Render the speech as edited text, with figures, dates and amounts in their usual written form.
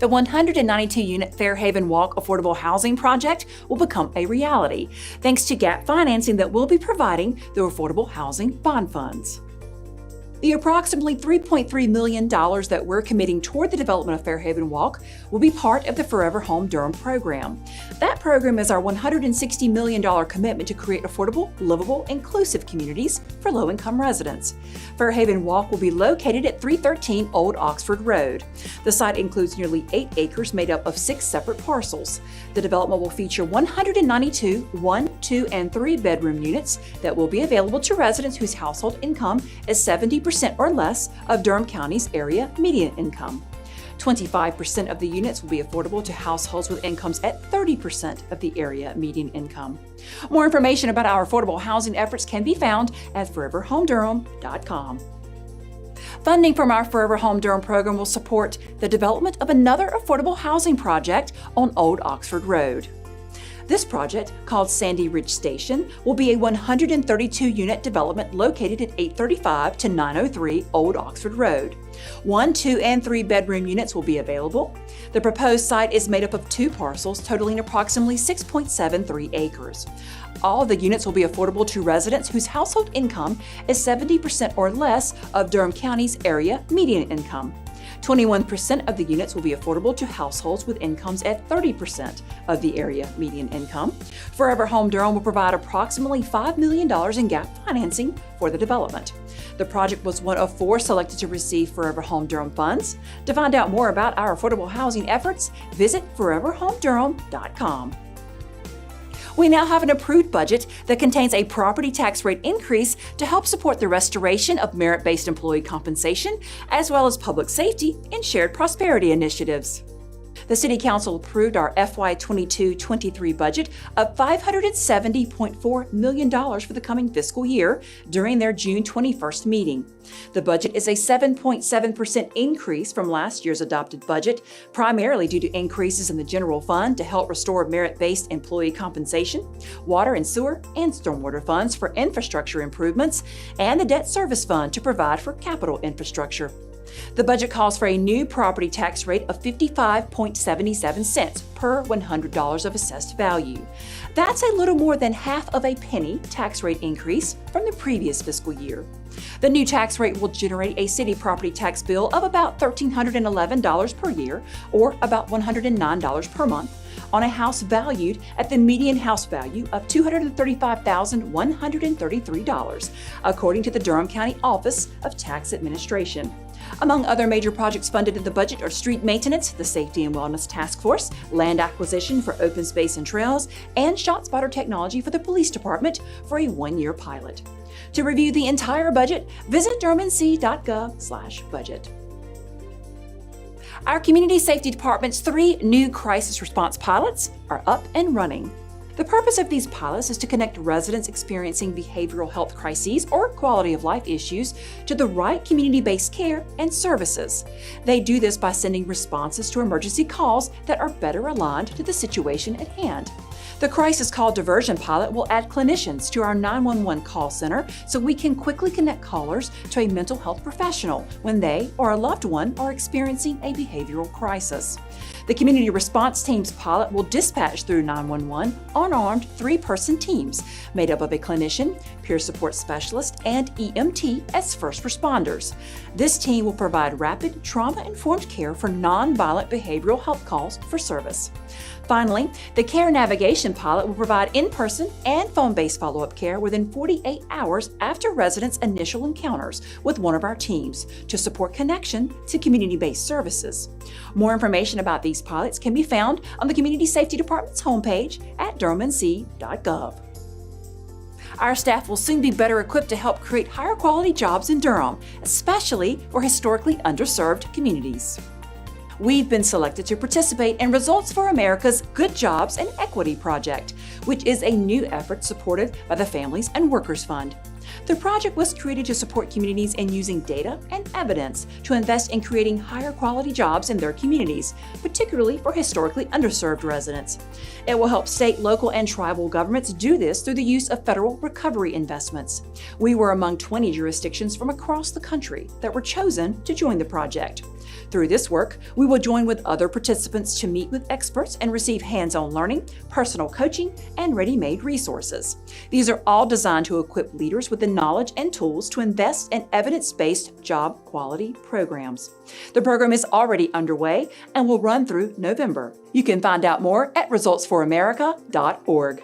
The 192-unit Fairhaven Walk affordable housing project will become a reality, thanks to gap financing that we'll be providing through Affordable Housing Bond Funds. The approximately $3.3 million that we're committing toward the development of Fairhaven Walk will be part of the Forever Home Durham program. That program is our $160 million commitment to create affordable, livable, inclusive communities for low-income residents. Fairhaven Walk will be located at 313 Old Oxford Road. The site includes nearly 8 acres made up of 6 separate parcels. The development will feature 192 1-, 2-, and 3-bedroom units that will be available to residents whose household income is 70% or less of Durham County's area median income. 25% of the units will be affordable to households with incomes at 30% of the area median income. More information about our affordable housing efforts can be found at ForeverHomeDurham.com. Funding from our Forever Home Durham program will support the development of another affordable housing project on Old Oxford Road. This project, called Sandy Ridge Station, will be a 132-unit development located at 835 to 903 Old Oxford Road. 1-, 2-, and 3-bedroom units will be available. The proposed site is made up of 2 parcels totaling approximately 6.73 acres. All of the units will be affordable to residents whose household income is 70% or less of Durham County's area median income. 21% of the units will be affordable to households with incomes at 30% of the area median income. Forever Home Durham will provide approximately $5 million in gap financing for the development. The project was one of 4 selected to receive Forever Home Durham funds. To find out more about our affordable housing efforts, visit ForeverHomeDurham.com. We now have an approved budget that contains a property tax rate increase to help support the restoration of merit-based employee compensation, as well as public safety and shared prosperity initiatives. The City Council approved our FY 22-23 budget of $570.4 million for the coming fiscal year during their June 21st meeting. The budget is a 7.7% increase from last year's adopted budget, primarily due to increases in the general fund to help restore merit-based employee compensation, water and sewer and stormwater funds for infrastructure improvements, and the debt service fund to provide for capital infrastructure. The budget calls for a new property tax rate of 55.77 cents per $100 of assessed value. That's a little more than half of a penny tax rate increase from the previous fiscal year. The new tax rate will generate a city property tax bill of about $1,311 per year, or about $109 per month, on a house valued at the median house value of $235,133, according to the Durham County Office of Tax Administration. Among other major projects funded in the budget are street maintenance, the Safety and Wellness Task Force, land acquisition for open space and trails, and ShotSpotter technology for the police department for a 1-year pilot. To review the entire budget, visit durhamnc.gov/budget. Our Community Safety Department's 3 new crisis response pilots are up and running. The purpose of these pilots is to connect residents experiencing behavioral health crises or quality of life issues to the right community-based care and services. They do this by sending responses to emergency calls that are better aligned to the situation at hand. The Crisis Call Diversion Pilot will add clinicians to our 911 call center so we can quickly connect callers to a mental health professional when they or a loved one are experiencing a behavioral crisis. The Community Response Teams pilot will dispatch through 911 unarmed 3-person teams made up of a clinician, peer support specialist, and EMT as first responders. This team will provide rapid, trauma-informed care for nonviolent behavioral health calls for service. Finally, the Care Navigation pilot will provide in-person and phone-based follow-up care within 48 hours after residents' initial encounters with one of our teams to support connection to community-based services. More information about these pilots can be found on the Community Safety Department's homepage at durhamnc.gov. Our staff will soon be better equipped to help create higher quality jobs in Durham, especially for historically underserved communities. We've been selected to participate in Results for America's Good Jobs and Equity Project, which is a new effort supported by the Families and Workers Fund. The project was created to support communities in using data and evidence to invest in creating higher quality jobs in their communities, particularly for historically underserved residents. It will help state, local, and tribal governments do this through the use of federal recovery investments. We were among 20 jurisdictions from across the country that were chosen to join the project. Through this work, we will join with other participants to meet with experts and receive hands-on learning, personal coaching, and ready-made resources. These are all designed to equip leaders with the knowledge and tools to invest in evidence-based job quality programs. The program is already underway and will run through November. You can find out more at resultsforamerica.org.